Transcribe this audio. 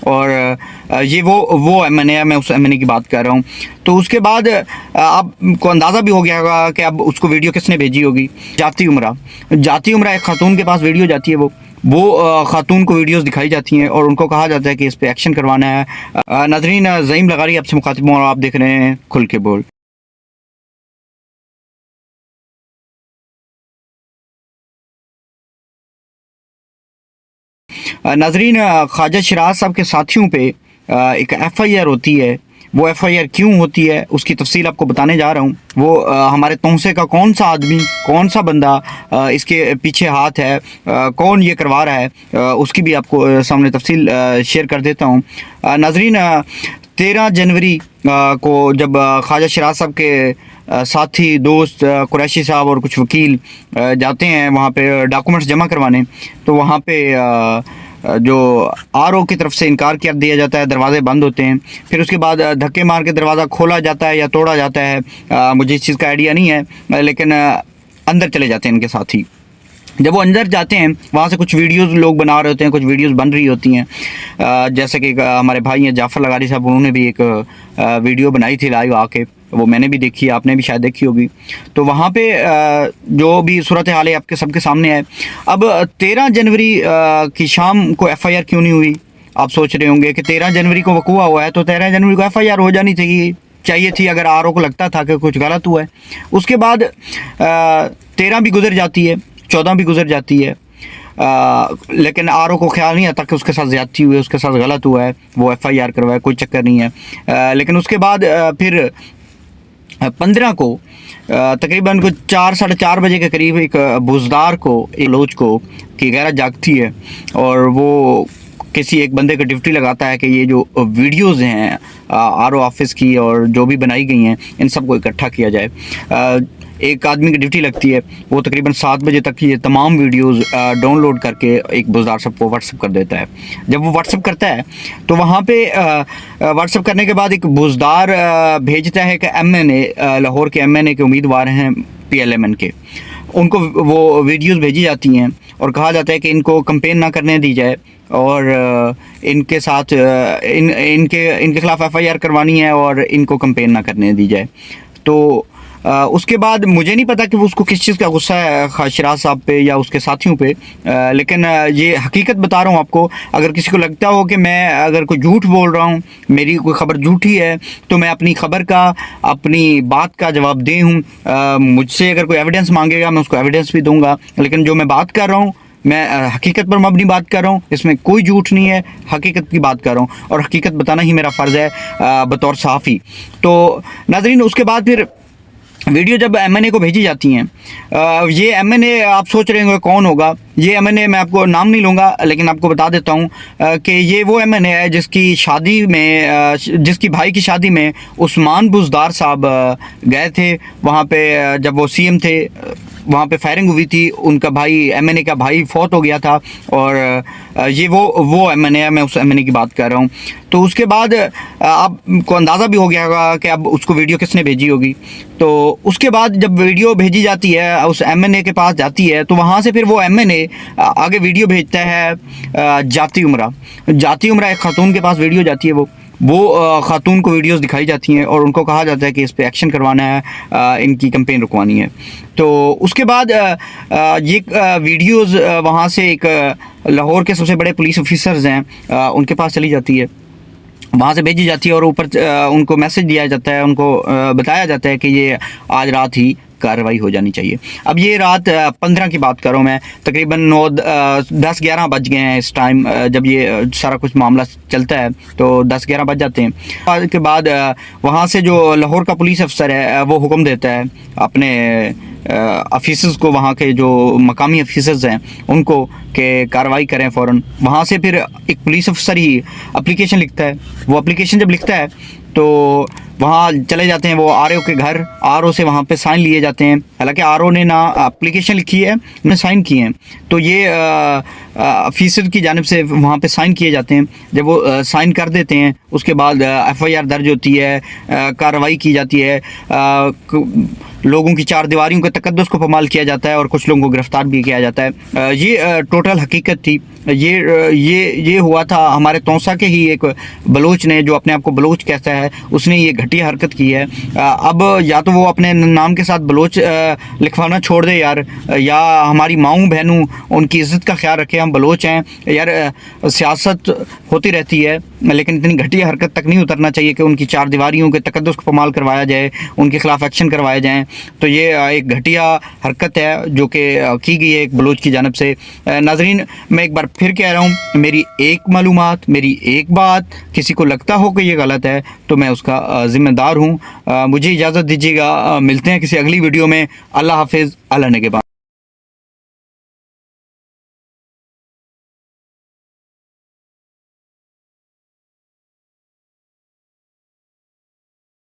और ये वो एमएनए है, मैं उस एमएनए की बात कर रहा हूँ। तो उसके बाद आपको अंदाज़ा भी हो गया होगा कि अब उसको वीडियो किसने भेजी होगी। जाती उम्रा एक खातून के पास वीडियो जाती है, वो खातून को वीडियोस दिखाई जाती हैं और उनको कहा जाता है कि इस पे एक्शन करवाना है। नाज़रीन, ज़ईम लगारी आपसे मुखातिब हूं और आप देख रहे हैं खुल के बोल। नाज़रीन, ख्वाजा शिराज साहब के साथियों पे एक एफ़आईआर होती है। वो एफ़आईआर क्यों होती है उसकी तफसील आपको बताने जा रहा हूँ। वो हमारे तोंसे का कौन सा आदमी, कौन सा बंदा इसके पीछे हाथ है, कौन ये करवा रहा है, उसकी भी आपको सामने तफसील शेयर कर देता हूँ। नाज़रीन, 13 जनवरी को जब ख्वाजा शिराज साहब के साथी दोस्त कुरैशी साहब और कुछ वकील जाते हैं वहाँ पे डॉक्यूमेंट्स जमा करवाने, तो वहाँ पे जो आरओ की तरफ से इनकार कर दिया जाता है, दरवाजे बंद होते हैं। फिर उसके बाद धक्के मार के दरवाज़ा खोला जाता है या तोड़ा जाता है, मुझे इस चीज़ का आइडिया नहीं है, लेकिन अंदर चले जाते हैं इनके साथी। जब वो अंदर जाते हैं वहाँ से कुछ वीडियोस लोग बना रहे होते हैं, कुछ वीडियोस बन रही होती हैं। जैसे कि हमारे भाई हैं जाफ़र लगारी साहब, उन्होंने भी एक वीडियो बनाई थी लाइव आके, वो मैंने भी देखी, आपने भी शायद देखी होगी। तो वहाँ पे जो भी सूरत हाल है आपके सबके सामने है। अब 13 जनवरी की शाम को एफ़आईआर क्यों नहीं हुई? आप सोच रहे होंगे कि 13 जनवरी को वक़ूआ हुआ है तो 13 जनवरी को एफ़आईआर हो जानी चाहिए थी अगर आरओ को लगता था कि कुछ गलत हुआ है। उसके बाद 13 भी गुजर जाती है, 14 भी गुजर जाती है, लेकिन आरओ को ख्याल नहीं आता कि उसके साथ ज़्यादती हुई है, उसके साथ गलत हुआ है, वो एफ़आईआर करवाए, कोई चक्कर नहीं है। लेकिन उसके बाद फिर 15 को तकरीबन कुछ 4 साढ़े 4 बजे के करीब एक बुज़दार को, एक लोच को की गैरत जागती है और वो किसी एक बंदे को ड्यूटी लगाता है कि ये जो वीडियोज़ हैं आरओ ऑफिस की और जो भी बनाई गई हैं इन सबको इकट्ठा किया जाए। एक आदमी की ड्यूटी लगती है, वो तकरीबन 7 बजे तक ये तमाम वीडियोज़ डाउनलोड करके एक बुज़दार साहब को व्हाट्सअप कर देता है। जब वो व्हाट्सअप करता है तो वहाँ पे व्हाट्सअप करने के बाद एक बुज़दार भेजता है कि एमएनए, लाहौर के एमएनए के उम्मीदवार हैं पीएलएमएन के, उनको वो वीडियोज़ भेजी जाती हैं और कहा जाता है कि इनको कंपेन ना करने दी जाए और इनके साथ इनके ख़िलाफ़ एफ़आईआर करवानी है और इनको कंपेन ना करने दी जाए। तो उसके बाद मुझे नहीं पता कि वो उसको किस चीज़ का गुस्सा है शिराज साहब पे या उसके साथियों पे, लेकिन ये हकीकत बता रहा हूँ आपको। अगर किसी को लगता हो कि मैं अगर कोई झूठ बोल रहा हूँ, मेरी कोई ख़बर झूठी है, तो मैं अपनी ख़बर का, अपनी बात का जवाब दे हूँ। मुझसे अगर कोई एविडेंस मांगेगा मैं उसको एविडेंस भी दूँगा, लेकिन जो मैं बात कर रहा हूँ मैं हकीकत पर मबनी बात कर रहा हूँ, इसमें कोई झूठ नहीं है, हकीकत की बात कर रहा हूँ और हकीकत बताना ही मेरा फ़र्ज़ है बतौर सहाफ़ी। तो नाज़रीन, उसके बाद फिर वीडियो जब एमएनए को भेजी जाती हैं, ये एमएनए आप सोच रहे होंगे कौन होगा। ये एमएनए मैं आपको नाम नहीं लूँगा, लेकिन आपको बता देता हूँ कि ये वो एमएनए है जिसकी शादी में, जिसकी भाई की शादी में उस्मान बुज़दार साहब गए थे। वहाँ पे जब वो सीएम थे वहाँ पे फायरिंग हुई थी, उनका भाई, एमएनए का भाई फौत हो गया था और ये वो एमएनए है, मैं उस एमएनए की बात कर रहा हूँ। तो उसके बाद आपको अंदाज़ा भी हो गया होगा कि अब उसको वीडियो किसने भेजी होगी। तो उसके बाद जब वीडियो भेजी जाती है उस एमएनए के पास जाती है, तो वहाँ से फिर वो एमएनए आगे वीडियो भेजता है जाती उम्रा एक खातून के पास वीडियो जाती है, वो खातून को वीडियोस दिखाई जाती हैं और उनको कहा जाता है कि इस पे एक्शन करवाना है, इनकी कंपेन रुकवानी है। तो उसके बाद ये वीडियोस वहाँ से एक लाहौर के सबसे बड़े पुलिस ऑफिसर्स हैं उनके पास चली जाती है, वहाँ से भेजी जाती है और ऊपर उनको मैसेज दिया जाता है, उनको बताया जाता है कि ये आज रात ही कार्रवाई हो जानी चाहिए। अब ये रात 15 की बात कर रहा हूँ मैं, तकरीबन 10-11 बज गए हैं इस टाइम। जब ये सारा कुछ मामला चलता है तो 10-11 बज जाते हैं। उसके बाद वहाँ से जो लाहौर का पुलिस अफसर है वो हुक्म देता है अपने ऑफिसर्स को, वहाँ के जो मकामी ऑफिसर्स हैं उनको, कि कार्रवाई करें फ़ौरन। वहाँ से फिर एक पुलिस अफसर ही एप्लीकेशन लिखता है। वो एप्लीकेशन जब लिखता है तो वहाँ चले जाते हैं वो आरओ के घर, आरओ से वहाँ पे साइन लिए जाते हैं। हालांकि आरओ ने ना एप्लीकेशन लिखी है, उन्हें साइन किए हैं, तो ये ऑफिसर की जानिब से वहाँ पे साइन किए जाते हैं। जब वो साइन कर देते हैं उसके बाद एफआईआर दर्ज होती है, कार्रवाई की जाती है, लोगों की चार दीवारियों के तकद्दुस को पमाल किया जाता है और कुछ लोगों को गिरफ्तार भी किया जाता है। ये टोटल हकीकत थी। ये हुआ था हमारे तौसा के ही एक बलोच ने, जो अपने आप को बलोच कहता है, उसने ये घटिया हरकत की है। अब या तो वो अपने नाम के साथ बलोच लिखवाना छोड़ दे यार, या हमारी माऊँ बहनों उनकी इज़्ज़त का ख्याल रखे। हम बलोच हैं यार, सियासत होती रहती है लेकिन इतनी घटिया हरकत तक नहीं उतरना चाहिए कि उनकी चार दीवारियों के तकद्दुस को पमाल करवाया जाए, उनके खिलाफ एक्शन करवाए जाएँ। तो ये एक घटिया हरकत है जो कि की गई है एक बलोच की जानिब से। नाज़रीन, मैं एक बार फिर कह रहा हूँ, मेरी एक मालूमात, मेरी एक बात किसी को लगता हो कि ये गलत है तो मैं उसका ज़िम्मेदार हूँ। मुझे इजाज़त दीजिएगा, मिलते हैं किसी अगली वीडियो में। अल्लाह हाफिज़, अल्लाह निगहबान।